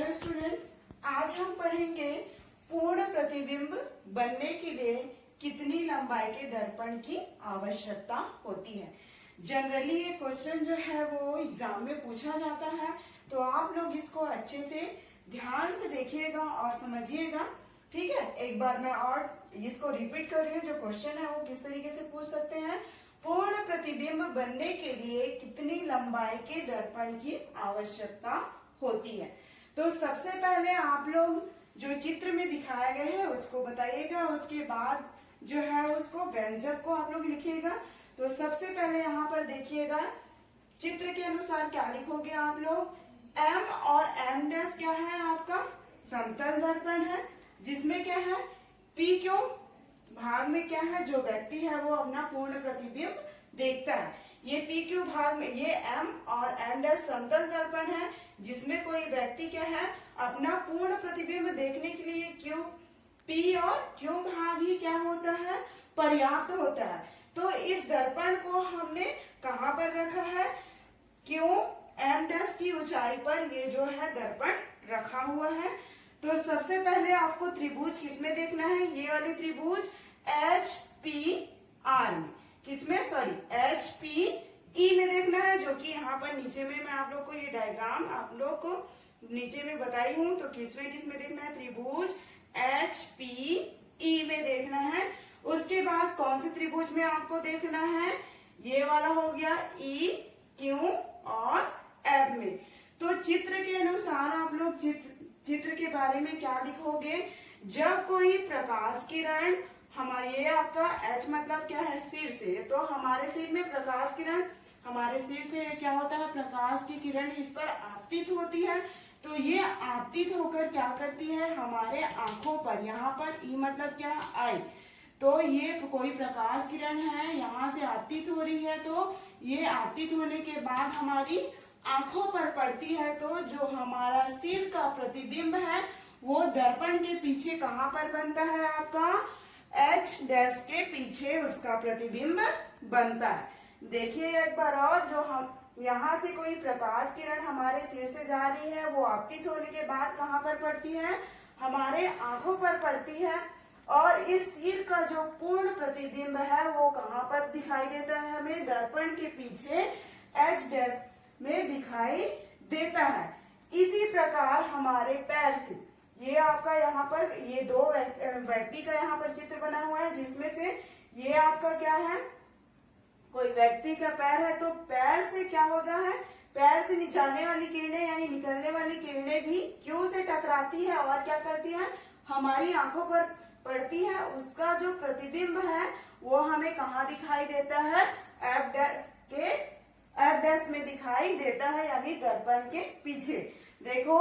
Hello students, आज हम पढ़ेंगे पूर्ण प्रतिबिंब बनने के लिए कितनी लंबाई के दर्पण की आवश्यकता होती है। जनरली ये क्वेश्चन जो है वो एग्जाम में पूछा जाता है, तो आप लोग इसको अच्छे से ध्यान से देखिएगा और समझिएगा। ठीक है, एक बार मैं और इसको रिपीट कर रही हूँ। जो क्वेश्चन है वो किस तरीके से पूछ सकते हैं, पूर्ण प्रतिबिंब बनने के लिए कितनी लंबाई के दर्पण की आवश्यकता होती है। तो सबसे पहले आप लोग जो चित्र में दिखाए गए हैं उसको बताइएगा, उसके बाद जो है उसको व्यंजक को आप लोग लिखिएगा। तो सबसे पहले यहाँ पर देखिएगा, चित्र के अनुसार क्या लिखोगे आप लोग। M और M डैश क्या है आपका समतल दर्पण है, जिसमें क्या है PQ भाग में क्या है, जो व्यक्ति है वो अपना पूर्ण प्रतिबिंब देखता है। ये PQ भाग में ये M और M डैश समतल दर्पण है, जिसमें कोई व्यक्ति क्या है अपना पूर्ण प्रतिबिंब देखने के लिए Q P और Q भाग ही क्या होता है पर्याप्त होता है। तो इस दर्पण को हमने कहाँ पर रखा है, Q M डैश की ऊंचाई पर ये जो है दर्पण रखा हुआ है। तो सबसे पहले आपको त्रिभुज किसमें देखना है, ये वाली त्रिभुज HPR में, किसमें सॉरी HPE में देखना है, जो कि यहाँ पर नीचे में मैं आप लोग को ये डायग्राम आप लोग को नीचे में बताई हूँ। तो किसमें किसमें देखना है, त्रिभुज HPE में देखना है। उसके बाद कौन से त्रिभुज में आपको देखना है, ये वाला हो गया EQ और F में। तो चित्र के अनुसार आप लोग चित्र के बारे में क्या लिखोगे, जब कोई प्रकाश किरण हमारे, ये आपका H मतलब क्या है सिर से, तो हमारे सिर में प्रकाश किरण हमारे सिर से क्या होता है, प्रकाश की किरण इस पर आपतित होती है। तो ये आपतित होकर क्या करती है हमारे आंखों पर, यहाँ पर E मतलब क्या आई, तो ये कोई प्रकाश किरण है यहाँ से आपतित हो रही है, तो ये आपतित होने के बाद हमारी आंखों पर पड़ती है। तो जो हमारा सिर का प्रतिबिंब है वो दर्पण के पीछे कहाँ पर बनता है, आपका H डैश के पीछे उसका प्रतिबिंब बनता है। देखिए एक बार और, जो हम यहाँ से कोई प्रकाश किरण हमारे सिर से जा रही है वो आपतित होने के बाद कहाँ पर पड़ती है, हमारे आंखों पर पड़ती है। और इस सिर का जो पूर्ण प्रतिबिंब है वो कहाँ पर दिखाई देता है, हमें दर्पण के पीछे H डैश में दिखाई देता है। इसी प्रकार हमारे पैर से, ये आपका यहाँ पर ये दो व्यक्ति का यहाँ पर चित्र बना हुआ है, जिसमें से ये आपका क्या है कोई व्यक्ति का पैर है। तो पैर से क्या होता है, पैर से जाने वाली किरणें यानी निकलने वाली किरणें भी Q से टकराती है और क्या करती है हमारी आंखों पर पड़ती है। उसका जो प्रतिबिंब है वो हमें कहाँ दिखाई देता है, F डैश में दिखाई देता है, यानी दर्पण के पीछे। देखो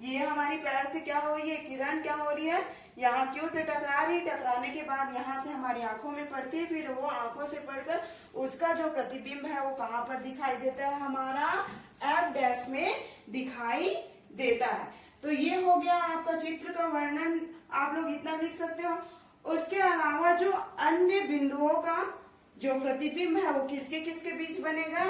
ये हमारी पैर से क्या हो रही है, किरण क्या हो रही है, यहाँ Q से टकरा रही, टकराने के बाद यहाँ से हमारी आंखों में पड़ती है, फिर वो आंखों से पड़कर उसका जो प्रतिबिंब है वो कहाँ पर दिखाई देता है, हमारा F डैश में दिखाई देता है। तो ये हो गया आपका चित्र का वर्णन, आप लोग इतना लिख सकते हो। उसके अलावा जो अन्य बिंदुओं का जो प्रतिबिंब है वो किसके किसके बीच बनेगा,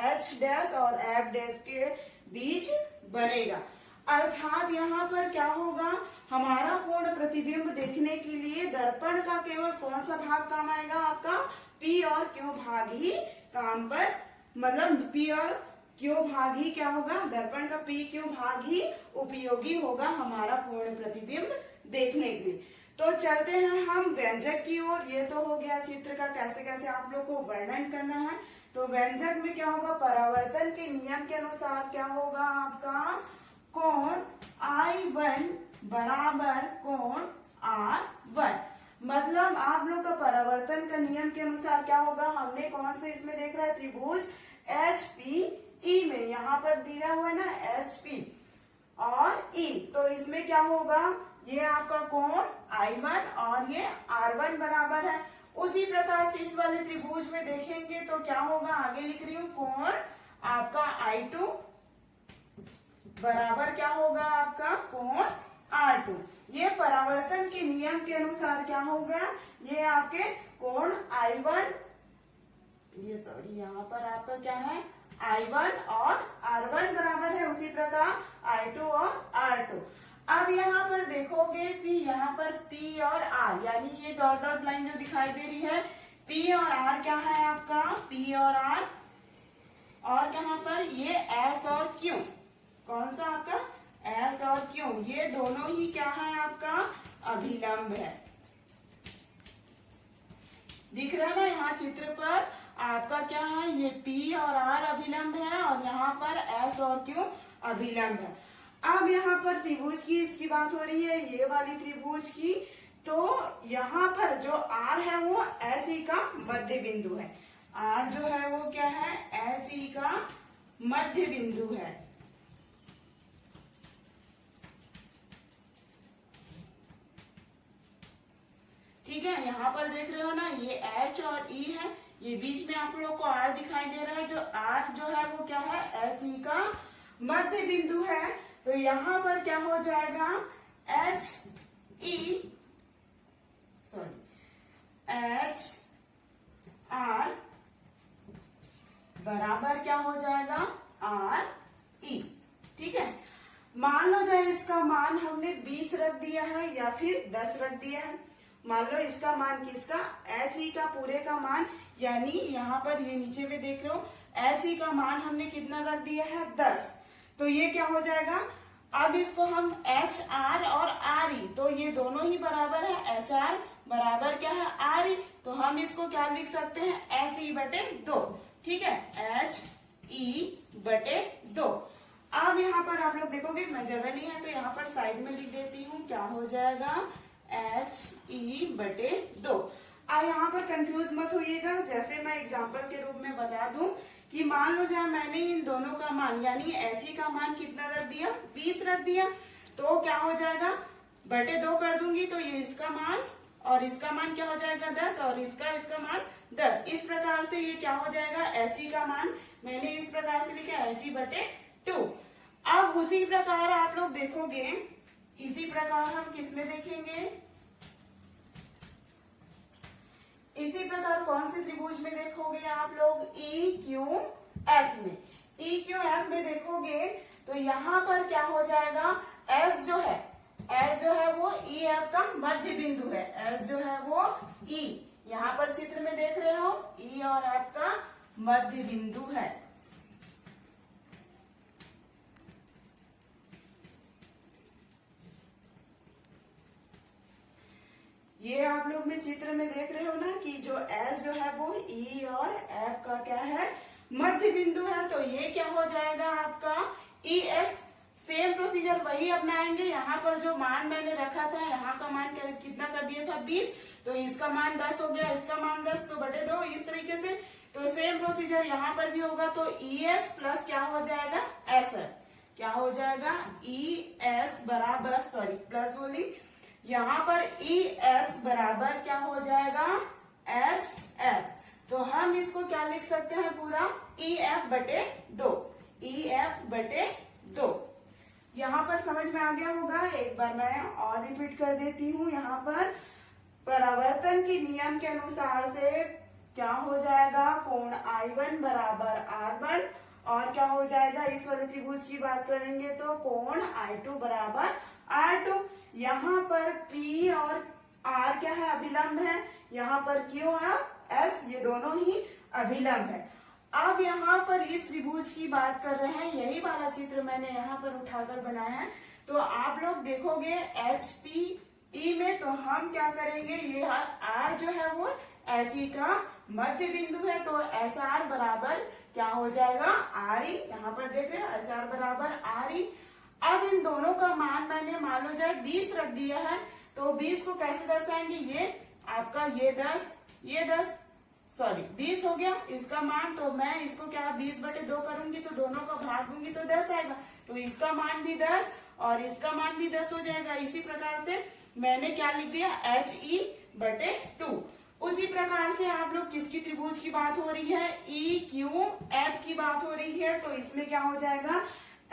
H डैश और F डैश के बीच बनेगा। अर्थात यहाँ पर क्या होगा, हमारा पूर्ण प्रतिबिंब देखने के लिए दर्पण का केवल कौन सा भाग काम आएगा, आपका P और Q भाग ही काम पर, मतलब P और Q भाग ही क्या होगा, दर्पण का P Q भाग ही उपयोगी होगा हमारा पूर्ण प्रतिबिंब देखने के लिए। तो चलते हैं हम व्यंजक की ओर। ये तो हो गया चित्र का कैसे कैसे आप लोग को वर्णन करना है। तो व्यंजक में क्या होगा, परावर्तन के नियम के अनुसार क्या होगा आपका कोण I1 बराबर कोण R1। मतलब आप लोग का परावर्तन का नियम के अनुसार क्या होगा, हमने कौन से इसमें देख रहा है, त्रिभुज HPE में, यहाँ पर दिया हुआ है ना HP और E, तो इसमें क्या होगा, ये आपका कोण I1 और ये R1 बराबर है। उसी प्रकार से इस वाले त्रिभुज में देखेंगे तो क्या होगा, आगे लिख रही हूँ, कोण आपका I2 बराबर क्या होगा आपका कोण R2। ये परावर्तन के नियम के अनुसार क्या होगा, ये आपके कोण I1, ये सॉरी यहाँ पर आपका क्या है I1 और R1 बराबर है, उसी प्रकार I2 और R2। R2। अब यहाँ पर देखोगे कि यहाँ पर P और R यानी ये डॉट डॉट लाइन जो दिखाई दे रही है, P और R क्या है आपका, P और R, और यहाँ पर ये S और Q, कौन सा आपका S और Q, ये दोनों ही क्या है आपका अभिलंब है। दिख रहा है ना यहाँ चित्र पर आपका क्या है, ये P और R अभिलंब है और यहाँ पर S और Q अभिलंब है। अब यहाँ पर त्रिभुज की इसकी बात हो रही है, ये वाली त्रिभुज की, तो यहाँ पर जो R है वो HE का मध्य बिंदु है। R जो है वो क्या है, HE का मध्य बिंदु है। ठीक है, यहाँ पर देख रहे हो ना, ये H और E है, ये बीच में आप लोग को R दिखाई दे रहा है। जो R जो है वो क्या है, HE का मध्य बिंदु है। तो यहाँ पर क्या हो जाएगा, HE HR बराबर क्या हो जाएगा, RE। ठीक है, मान लो जाए इसका मान हमने 20 रख दिया है या फिर 10 रख दिया है। मान लो इसका मान किसका, HE का पूरे का मान, यानी यहाँ पर ये नीचे में देख रहे हो HE का मान हमने कितना रख दिया है, 10। तो ये क्या हो जाएगा, अब इसको हम HR और RE, तो ये दोनों ही बराबर है, HR बराबर क्या है, RE, तो हम इसको क्या लिख सकते हैं, HE बटे 2। ठीक है, HE बटे 2। अब यहाँ पर आप लोग देखोगे मैं जगह नहीं है तो यहाँ पर साइड में लिख देती हूँ, क्या हो जाएगा, HE बटे 2। अब यहाँ पर कंफ्यूज मत होइएगा, जैसे मैं एग्जाम्पल के रूप में बता दूं कि मान लो जहाँ मैंने इन दोनों का मान यानी HE का मान कितना रख दिया, 20 रख दिया, तो क्या हो जाएगा, बटे 2 कर दूंगी तो ये इसका मान और इसका मान क्या हो जाएगा, 10, और इसका मान 10। इस प्रकार से ये क्या हो जाएगा, HE का मान मैंने इस प्रकार से लिखा, HE बटे 2। अब उसी प्रकार आप लोग देखोगे, इसी प्रकार हम किसमें देखेंगे, इसी प्रकार कौन से त्रिभुज में देखोगे आप लोग, EQF में। EQF में देखोगे तो यहाँ पर क्या हो जाएगा, S जो है वो EF का मध्य बिंदु है। S जो है वो E, यहाँ पर चित्र में देख रहे हो E और F का मध्य बिंदु है। ये आप लोग में चित्र में देख रहे हो ना कि जो S जो है वो E और F का क्या है, मध्य बिंदु है। तो ये क्या हो जाएगा आपका ES। सेम प्रोसीजर वही अपनाएंगे, यहाँ पर जो मान मैंने रखा था, यहाँ का मान कितना कर दिया था, 20, तो इसका मान 10 हो गया, इसका मान 10 तो बटे 2, इस तरीके से। तो सेम प्रोसीजर यहाँ पर भी होगा, तो ES प्लस क्या हो जाएगा, SR, क्या हो जाएगा, ES बराबर, सॉरी प्लस बोली, यहाँ पर ES बराबर क्या हो जाएगा, SF। तो हम इसको क्या लिख सकते हैं, पूरा EF बटे 2, EF बटे 2। यहाँ पर समझ में आ गया होगा, एक बार मैं और रिपीट कर देती हूँ। यहाँ पर परावर्तन के नियम के अनुसार से क्या हो जाएगा, कोण I1 बराबर R1, और क्या हो जाएगा, इस वाले त्रिभुज की बात करेंगे तो कोण I2 बराबर R2। यहाँ पर P और R क्या है, अभिलंब है, यहाँ पर Q है, S, ये दोनों ही अभिलंब है। अब यहाँ पर इस त्रिभुज की बात कर रहे हैं, यही वाला चित्र मैंने यहाँ पर उठाकर बनाया है। तो आप लोग देखोगे HPE में, तो हम क्या करेंगे, ये R जो है वो HE का मध्य बिंदु है, तो HR बराबर क्या हो जाएगा, RE। यहाँ पर देख रहे हैं HR बराबर RE। अब इन दोनों का मान मैंने मान लो जाए 20 रख दिया है, तो 20 को कैसे दर्शाएंगे, ये आपका ये 20 हो गया इसका मान, तो मैं इसको क्या 20 बटे 2 करूंगी तो दोनों को भाग दूंगी तो 10 आएगा, तो इसका मान भी 10 और इसका मान भी 10 हो जाएगा। इसी प्रकार से मैंने क्या लिख दिया, HE बटे 2। उसी प्रकार से आप लोग किसकी त्रिभुज की बात हो रही है, EQF की बात हो रही है, तो इसमें क्या हो जाएगा,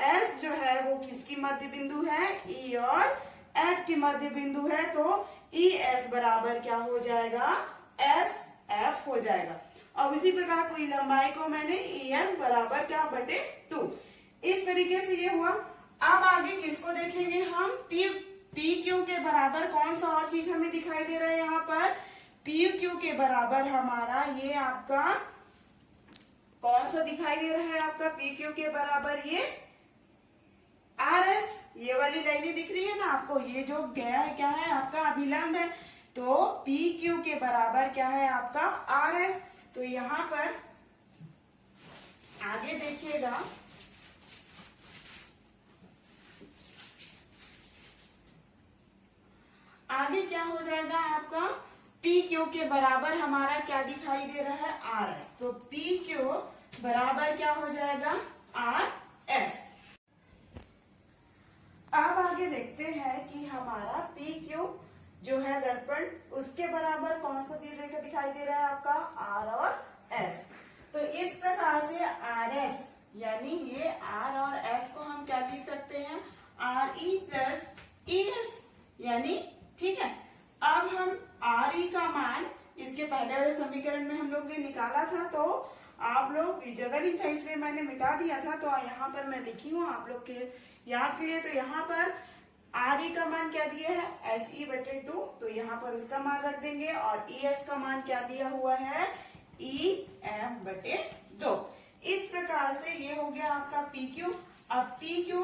S जो है वो किसकी मध्य बिंदु है, E और F की मध्य बिंदु है, तो ES बराबर क्या हो जाएगा, SF हो जाएगा। अब इसी प्रकार पूरी लंबाई को मैंने EM बराबर क्या बटे 2, इस तरीके से ये हुआ। अब आगे किसको देखेंगे पी क्यू के बराबर कौन सा और चीज हमें दिखाई दे रहा है यहाँ पर, पी क्यू के बराबर हमारा ये आपका कौन सा दिखाई दे रहा है, आपका पी क्यू के बराबर ये आर एस, ये वाली लाइनें दिख रही है ना आपको, ये जो गया है क्या है आपका अभिलंब है, तो पी क्यू के बराबर क्या है आपका आर एस। तो यहाँ पर आगे देखिएगा, आगे क्या हो जाएगा आपका, पी क्यू के बराबर हमारा क्या दिखाई दे रहा है आर एस, तो पी क्यू बराबर क्या हो जाएगा आर एस। अब आगे देखते हैं कि हमारा पी क्यू जो है दर्पण, उसके बराबर कौन सा रेखा दिखाई दे रहा है आपका आर और एस। तो इस प्रकार से आर एस यानी ये आर और एस को हम क्या लिख सकते हैं, R E plus E S, यानी ठीक है। अब हम आर ई का मान इसके पहले वाले समीकरण में हम लोग ने निकाला था, तो आप लोग जगह नहीं था इसलिए मैंने मिटा दिया था, तो यहाँ पर मैं लिखी हूँ आप लोग के याद के लिए। तो यहाँ पर आर ई का मान क्या दिया है एच ई बटे 2, तो यहाँ पर उसका मान रख देंगे, और ई एस का मान क्या दिया हुआ है ई एम बटे 2। इस प्रकार से ये हो गया आपका पी क्यू। अब पी क्यू,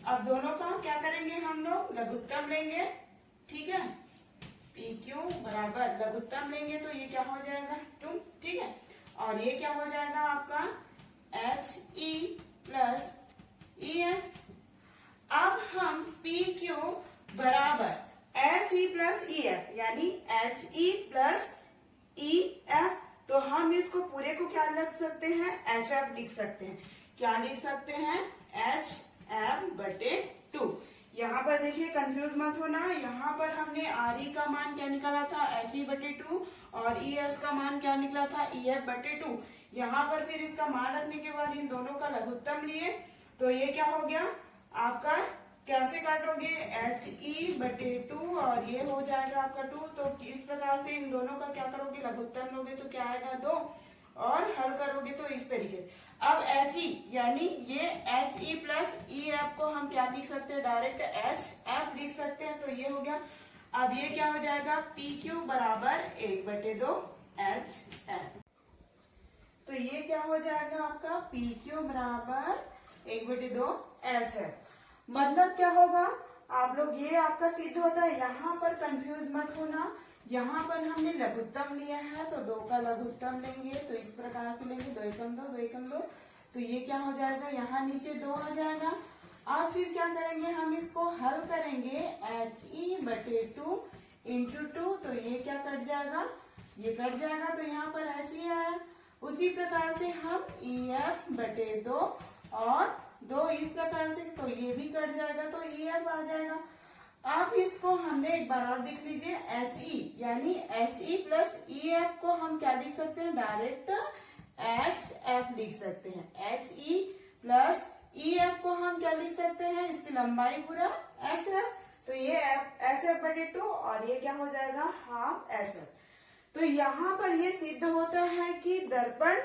अब दोनों का क्या करेंगे हम लोग, लघुत्तम लेंगे, ठीक है। पी क्यू बराबर लघुत्तम लेंगे तो ये क्या हो जाएगा 2, ठीक है। और ये क्या हो जाएगा आपका H E plus E M. अब हम पी क्यू बराबर H E plus E F यानी H E plus E F, तो हम इसको पूरे को क्या लिख सकते हैं एच एफ लिख सकते हैं। क्या लिख सकते हैं एच एफ बटे 2। यहाँ पर देखिए कंफ्यूज मत होना, यहाँ पर हमने आर ई का मान क्या निकाला था एच ई बटे 2 और ई एस का मान क्या निकला था ई एफ बटे 2। यहाँ पर फिर इसका मान रखने के बाद इन दोनों का लघुत्तम लिए, तो ये क्या हो गया आपका, कैसे काटोगे एच ई बटे 2 और ये हो जाएगा आपका 2। तो इस प्रकार से इन दोनों का क्या करोगे लघुत्तम लोगे तो क्या आएगा 2, और हल करोगे तो इस तरीके। अब एच ई यानी ये H E plus E F को हम क्या लिख सकते हैं डायरेक्ट एच एफ लिख सकते हैं, तो ये हो गया। अब ये क्या हो जाएगा पी क्यू बराबर 1 बटे 2 एच एफ। तो ये क्या हो जाएगा आपका पी क्यू बराबर 1 बटे 2 एच एफ। मतलब क्या होगा आप लोग, ये आपका सिद्ध होता है, यहाँ पर कंफ्यूज मत होना। यहाँ पर हमने लघुत्तम लिया है तो 2 का लघुत्तम लेंगे, तो इस प्रकार से लेंगे 2 एकम 2 2 एकम 2, तो ये क्या हो जाएगा यहाँ नीचे 2 आ जाएगा। और फिर क्या करेंगे हम इसको हल करेंगे एच ई बटे 2 इंटू 2, तो ये क्या कट जाएगा, ये कट जाएगा, तो यहाँ पर एच ई आया। उसी प्रकार से हम ई एफ बटे 2 और 2 इस प्रकार से, तो ये भी कट जाएगा, तो ई एफ आ जाएगा। अब इसको हमने एक बार और देख लीजिए एच ई यानी H E plus E F को हम क्या लिख सकते हैं डायरेक्ट एच एफ लिख सकते हैं। H E plus E F को हम क्या लिख सकते हैं, इसकी लंबाई पूरा एच एफ, तो ये एच एफ बटे 2 और ये क्या हो जाएगा हाफ एच एफ। तो यहाँ पर ये सिद्ध होता है कि दर्पण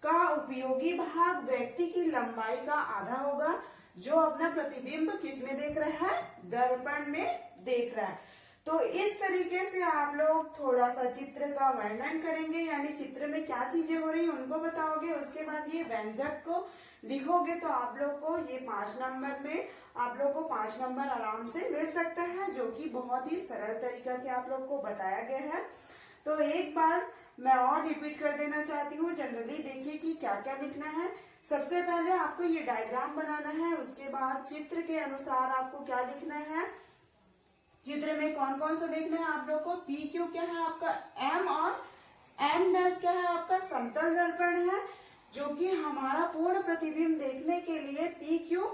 का उपयोगी भाग व्यक्ति की लंबाई का आधा होगा, जो अपना प्रतिबिंब किसमें देख रहा है दर्पण में देख रहा है। तो इस तरीके से आप लोग थोड़ा सा चित्र का वर्णन करेंगे, यानी चित्र में क्या चीजें हो रही है उनको बताओगे, उसके बाद ये व्यंजक को लिखोगे, तो आप लोग को ये 5 नंबर में आप लोग को 5 नंबर आराम से मिल सकता है, जो कि बहुत ही सरल तरीका से आप लोग को बताया गया है। तो एक बार मैं और रिपीट कर देना चाहती हूँ, जनरली देखिए कि क्या क्या लिखना है। सबसे पहले आपको ये डायग्राम बनाना है, उसके बाद चित्र के अनुसार आपको क्या लिखना है, चित्र में कौन कौन सा देखना है आप लोग को। पी क्यू क्या है आपका एम, और एम डैश क्या है आपका समतल दर्पण है, जो कि हमारा पूर्ण प्रतिबिंब देखने के लिए पी क्यू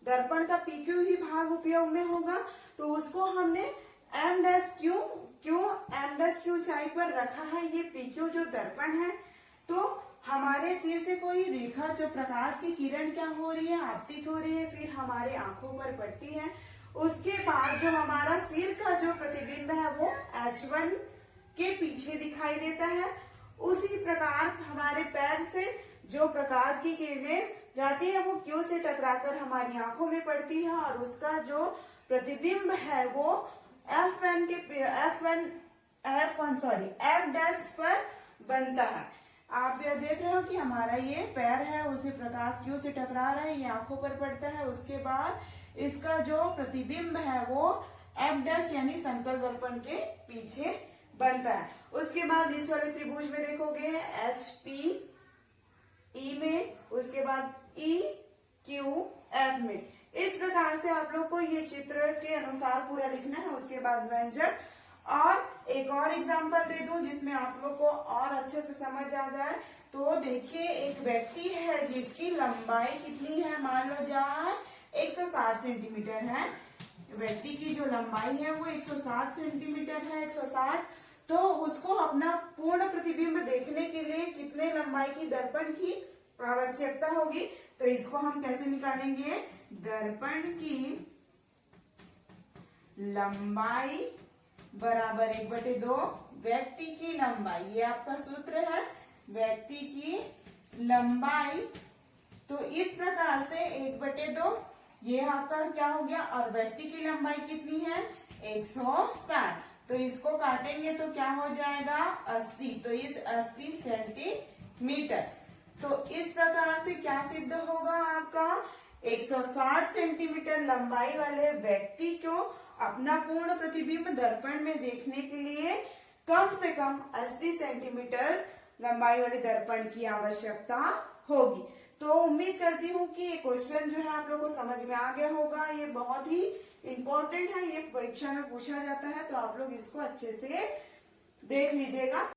दर्पण का पी क्यू ही भाग उपयोग में होगा। तो उसको हमने M dash Q M dash Q ऊंचाई पर रखा है। ये पी क्यू जो दर्पण है, तो हमारे सिर से कोई रेखा जो प्रकाश की किरण क्या हो रही है आपतित हो रही है, फिर हमारे आंखों पर पड़ती है। उसके बाद जो हमारा सिर का जो प्रतिबिंब है वो H1 के पीछे दिखाई देता है। उसी प्रकार हमारे पैर से जो प्रकाश की किरणें जाती है वो Q से टकराकर हमारी आंखों में पड़ती है, और उसका जो प्रतिबिंब है वो F1 के F' पर बनता है। आप यह देख रहे हो कि हमारा ये पैर है, उसे प्रकाश क्यों से टकरा रहा है, ये आंखों पर पड़ता है। उसके बाद इसका जो प्रतिबिंब है वो F' यानी समतल दर्पण के पीछे बनता है। उसके बाद इस वाले त्रिभुज में देखोगे HP E में, उसके बाद EQF में। इस प्रकार से आप लोग को ये चित्र के अनुसार पूरा लिखना है। उसके बाद व्यंजक, और एक और एग्जांपल दे दूं जिसमें आप लोग को और अच्छे से समझ आ जाए। तो देखिए, एक व्यक्ति है जिसकी लंबाई कितनी है, मान लो जाए 160 सेंटीमीटर है। व्यक्ति की जो लंबाई है वो 160 सेंटीमीटर है, 160। तो उसको अपना पूर्ण प्रतिबिंब देखने के लिए कितने लंबाई की दर्पण की आवश्यकता होगी। तो इसको हम कैसे निकालेंगे, दर्पण की लंबाई बराबर 1/2 व्यक्ति की लंबाई, ये आपका सूत्र है, व्यक्ति की लंबाई। तो इस प्रकार से 1/2 ये आपका क्या हो गया, और व्यक्ति की लंबाई कितनी है 160। तो इसको काटेंगे तो क्या हो जाएगा 80। तो इस 80 सेंटीमीटर। तो इस प्रकार से क्या सिद्ध होगा आपका, 160 सेंटीमीटर लंबाई वाले व्यक्ति को अपना पूर्ण प्रतिबिंब दर्पण में देखने के लिए कम से कम 80 सेंटीमीटर लंबाई वाले दर्पण की आवश्यकता होगी। तो उम्मीद करती हूँ कि ये क्वेश्चन जो है आप लोगों को समझ में आ गया होगा। ये बहुत ही इम्पोर्टेंट है, ये परीक्षा में पूछा जाता है, तो आप लोग इसको अच्छे से देख लीजिएगा।